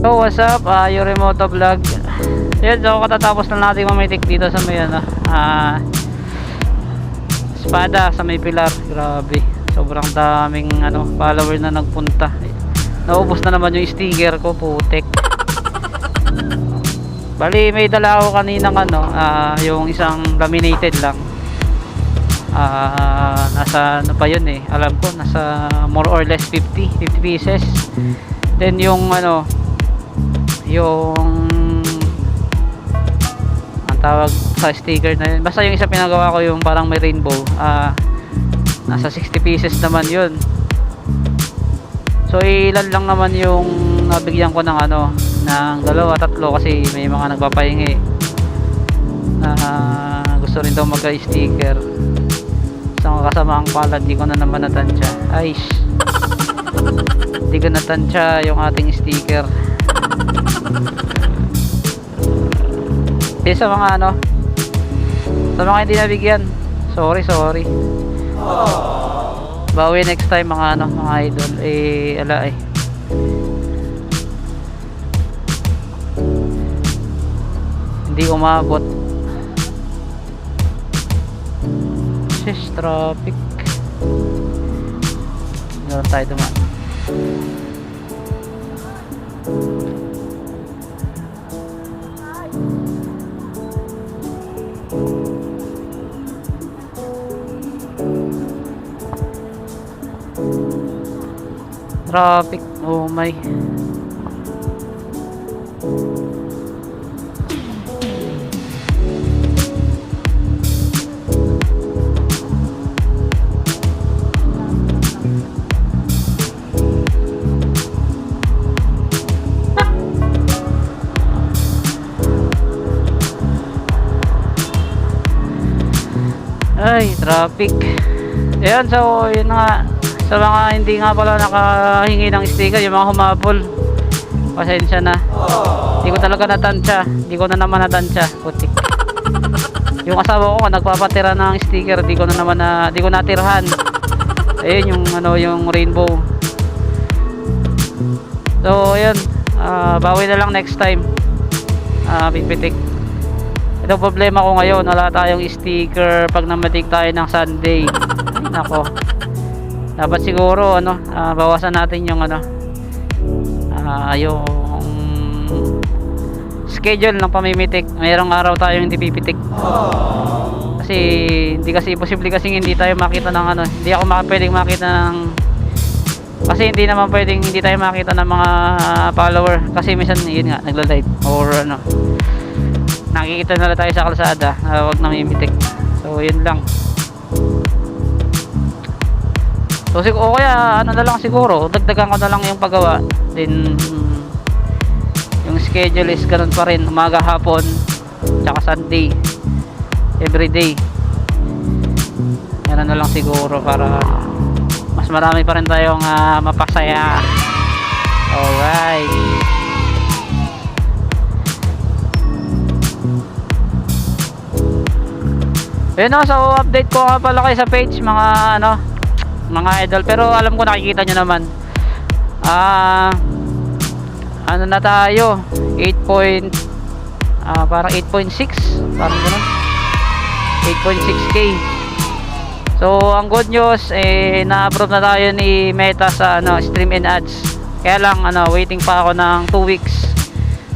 So what's up, Yorimoto Vlog. Yan, so katatapos na natin mamitik dito sa may espada sa may pilar. Grabe, sobrang daming follower na nagpunta. Naubos na naman yung sticker ko, putek. Bali may dala ako kaninang yung isang laminated lang. Nasa pa yun alam ko nasa more or less 50 pieces. Then yung yung ang tawag sa sticker na yun, basta yung isa pinagawa ko yung parang may rainbow, nasa 60 pieces naman yun. So ilan lang naman yung nabigyan ko ng ng dalawa, tatlo, kasi may mga nagpapahingi na gusto rin daw magka-sticker. Sa kasamaang palad, di ko na naman natansya. Di ko natansya yung ating sticker. Sa mga sa mga hindi nabigyan, sorry. Bawi next time mga mga idol. Hindi umabot. Sis, traffic. Doon tayo dumaan. Traffic, oh my. Ay, traffic. Ayan, so yun nga, sa mga hindi nga pala nakahingi ng sticker, yung mga humabol, pasensya na. Hindi ko talaga natansya. Hindi ko na naman natansya, putik. Yung asawa ko nagpapatira ng sticker, di ko natirhan. Ayun yung yung rainbow. So ayun, bawi na lang next time. Pipitik. Ito problema ko ngayon, wala tayong sticker pag namatik tayo ng Sunday. Ay, nako. Dapat siguro bawasan natin yung yung schedule ng pamimitik. Mayroong araw tayong hindi pipitik. Kasi hindi posible kasi hindi tayo makita ng hindi ako pwedeng makita ng, kasi hindi naman pwedeng hindi tayo makita ng mga follower, kasi minsan yun nga nagla-live or nakikita na tayo sa kalsada, wag na mimitik. So yun lang. So o kaya na lang siguro, dagdagan ko na lang yung paggawa. Then yung schedule is ganun pa rin, umaga, hapon, tsaka Sunday, everyday. Yan na lang siguro para mas marami pa rin tayong mapasaya. Alright. Yun so update ko nga pala kayo sa page mga mga idol, pero alam ko nakikita nyo naman. Na tayo 8 parang 8.6, parang ganun, 8.6k. So ang good news na-approve na tayo ni Meta sa stream and ads. Kaya lang waiting pa ako ng 2 weeks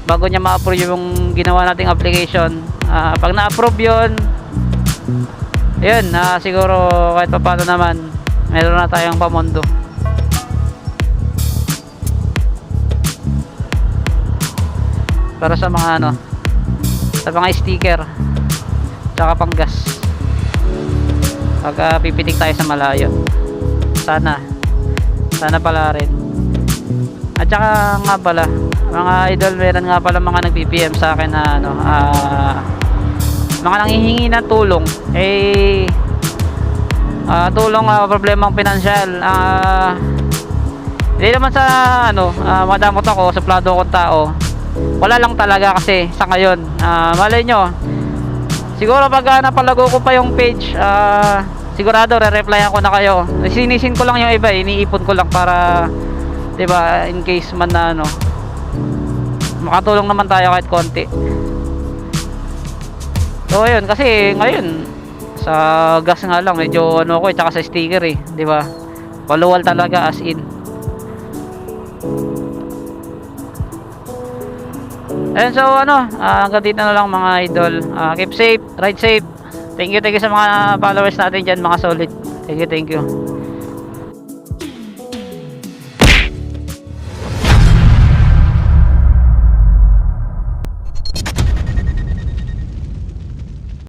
bago niya ma-approve yung ginawa nating application. Pag na-approve yun, siguro kahit pa paano naman meron na tayong pamundo. Para sa mga sa mga sticker tsaka panggas pag pipitik tayo sa malayo. Sana pala rin. At saka nga pala mga idol, meron nga pala mga nag-PPM sa akin na mga nanghihingi ng tulong, tulong, problemang pinansyal. Hindi naman sa madamot ako, suplado akong tao, wala lang talaga kasi sa ngayon. Malay nyo, siguro pag napalago ko pa yung page, sigurado re-replyan ko na kayo. Sinisin ko lang yung iba, iniipon ko lang para, 'di ba, in case man na makatulong naman tayo kahit konti. So ayun, kasi ngayon sa gas nga lang medyo ano ko, tsaka sa sticker di ba? Paluwal talaga as in. Ayun, so ano, hanggang dito na lang mga idol. Keep safe, ride safe. Thank you sa mga followers natin dyan, mga solid. Thank you.